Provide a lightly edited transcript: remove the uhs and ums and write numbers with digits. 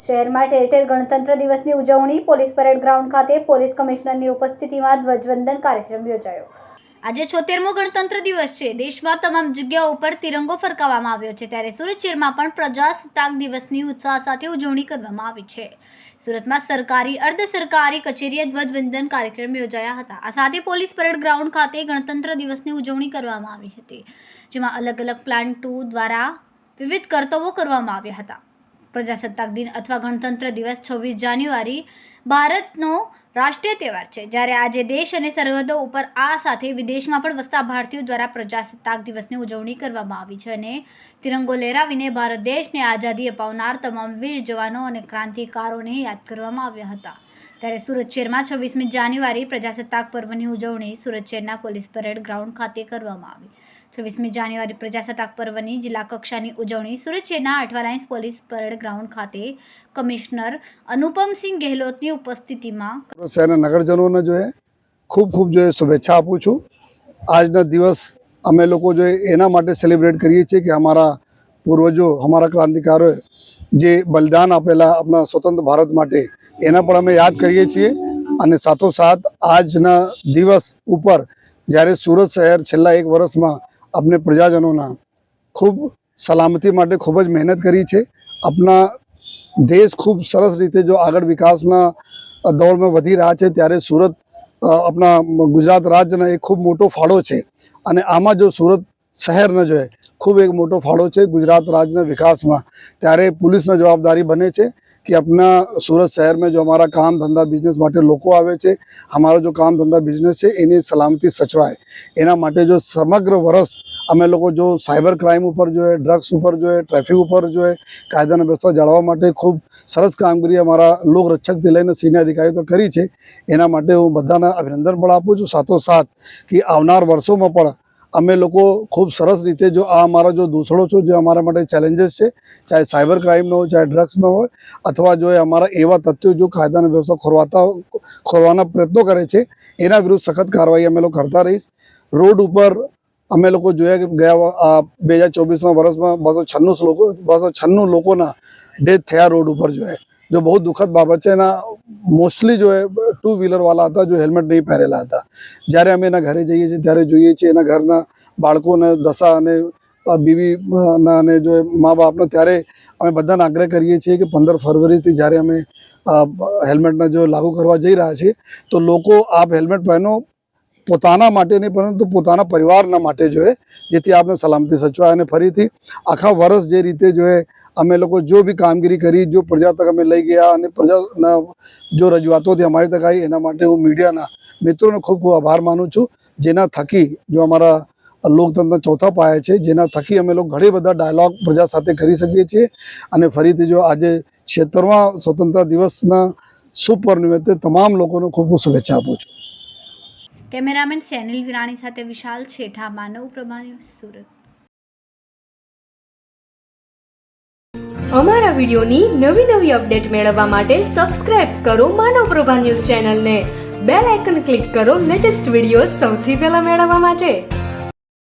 શહેરમાં ઠેર ઠેર ગણતંત્ર દિવસની ઉજવણી પોલીસ પરેડ ગ્રાઉન્ડ ખાતે પોલીસ કમિશનરની ઉપસ્થિતિમાં ધ્વજવંદન કાર્યક્રમ યોજાયો। આજે 76મો ગણતંત્ર દિવસ છે। દેશમાં તમામ જગ્યાઓ પર તિરંગો ફરકાવવામાં આવ્યો છે, ત્યારે સુરત શહેરમાં પણ પ્રજાસત્તાક દિવસની ઉત્સાહ સાથે ઉજવણી કરવામાં આવી છે। સુરતમાં સરકારી અર્ધ સરકારી કચેરીએ ધ્વજવંદન કાર્યક્રમ યોજાયા હતા। આ સાથે પોલીસ પરેડ ગ્રાઉન્ડ ખાતે ગણતંત્ર દિવસની ઉજવણી કરવામાં આવી હતી, જેમાં અલગ અલગ પ્લાન 2 દ્વારા વિવિધ કરતબો કરવામાં આવ્યા હતા। પ્રજાસત્તાક દિન અથવા ગણતંત્ર દિવસ 26 જાન્યુઆરી ભારતનો રાષ્ટ્રીય તહેવાર છે, જ્યારે આજે દેશ અને સરહદો ઉપર આ સાથે વિદેશમાં પણ વસતા ભારતીયો દ્વારા પ્રજાસત્તાક દિવસની ઉજવણી કરવામાં આવી છે અને તિરંગો લહેરાવીને ભારત દેશને આઝાદી અપાવનાર તમામ વીર જવાનો અને ક્રાંતિકારોને યાદ કરવામાં આવ્યા હતા। ત્યારે સુરત શહેરમાં 26મી જાન્યુઆરી પ્રજાસત્તાક પર્વની ઉજવણી સુરત શહેરના પોલીસ પરેડ ગ્રાઉન્ડ ખાતે કરવામાં આવી। 26મી જાન્યુઆરી પ્રજાસત્તાક પર્વની જિલ્લા કક્ષાની ઉજવણી સુરત શહેરના અઠવાલાઇન્સ પોલીસ પરેડ ગ્રાઉન્ડ ખાતે કમિશનર અનુપમસિંહ ગેહલોતની ઉપસ્થિતિમાં શહેરના નગરજનોને જો ખૂબ જો શુભેચ્છા આપું છું। આજના દિવસ અમે લોકો જો એના માટે સેલિબ્રેટ કરીએ છીએ કે અમારા પૂર્વજો, અમારા ક્રાંતિકારોએ જે બલિદાન આપેલા આપણા સ્વતંત્ર ભારત માટે એના પણ અમે યાદ કરીએ છીએ। અને સાથોસાથ આજના દિવસ ઉપર જ્યારે સુરત શહેર છેલ્લા 1 વર્ષમાં अपने प्रजाजनों खूब सलामती माटे खूब ज मेहनत करी है। अपना देश खूब सरस रीते जो आगळ विकासना दौर में वधी रहा है, त्यारे सूरत अपना गुजरात राज्य एक खूब मोटो फाळो है। अने आमा जो सूरत शहर ने जो है खूब एक मोटो फाळो है गुजरात राज्य विकास में। त्यारे पुलिस ने जवाबदारी बने छे कि अपना सूरत शहर में जो हमारा काम धंधा बिजनेस माटे लोको आवे छे, हमारा जो काम धंधा बिजनेस है एनी सलामती सचवाय। एना माटे जो समग्र वर्ष अमे लोग जो साइबर क्राइम पर जो है, ड्रग्स पर जो है, ट्रेफिक पर जो है कायदा व्यवस्था जाळवा माटे खूब सरस कामगीरी अमारा लोक रक्षक थी लईने सीनियर अधिकारी तो करी छे। एना माटे हूँ बधाने अभिनंदन पण आपું છું। સાથોસાથ कि आवनार वर्षों में पण अमे लोग खूब सरस रीते जो आ अमारा जो दूसरो छो जो अमारा माटे चैलेंजेस है, चाहे साइबर क्राइम नो हो, चाहे ड्रग्स नो हो, अथवा जो है अमारा एवा तथ्यों जो कायदा व्यवस्था खोरवाना प्रयत्नों करे छे एना विरुद्ध सख्त कार्रवाई अमे लोग करता रहीश। रोड पर अमे लोग जोया कि गया 2024 वर्ष में 296 लोगों डेथ थया रोड पर जो है, जो बहुत दुखद बाबत है। मोस्टली जो है 2 व्हीलर वाला था जो हेलमेट नहीं पहरेला था। જ્યારે અમે એના ઘરે જઈએ છીએ ત્યારે જોઈએ છીએ એના ઘરના બાળકોને દશા અને બીવી અને જો મા બાપને, ત્યારે અમે બધાને આગ્રહ કરીએ છીએ કે 15 ફરવરીથી જ્યારે અમે હેલ્મેટને જો લાગુ કરવા જઈ રહ્યા છીએ તો લોકો આપ હેલ્મેટ પહેરો, પોતાના માટે નહીં પરંતુ પોતાના પરિવારના માટે જો है, જેથી આપને સલામતી સચવાય। અને ફરીથી આખા વર્ષ જે રીતે જો है અમે લોકો जो भी कामगिरी करी, जो प्रजा तक अमे लई गया અને प्रजा जो रजूआतों थी हमारी तक आई, एना माटे हूँ मीडिया मित्रों ने खूब खूब आभार मानु छूँ। जेना थकी जो अमारा लोकतंत्र चौथा पाया है, जेना थकी अमे लोग घणी बधा डायलॉग प्रजा साथे करी सकीए छीए। અને ફરીથી જો આજે 76મા स्वतंत्रता दिवसना शुभ पर्व निमित्ते तमाम लोगोने खूब खूब शुभेच्छा આપું છું। કેમેરામેન સેનિલ વિરાણી સાથે વિશાલ છેઠા, માનવ પ્રભા ન્યૂઝ, સુરત। અમારા વિડિયોની નવી અપડેટ મેળવવા માટે સબસ્ક્રાઇબ કરો માનવ પ્રભા ન્યૂઝ ચેનલને, બેલ આઇકન ક્લિક કરો લેટેસ્ટ વિડિયો સૌથી પહેલા મેળવવા માટે।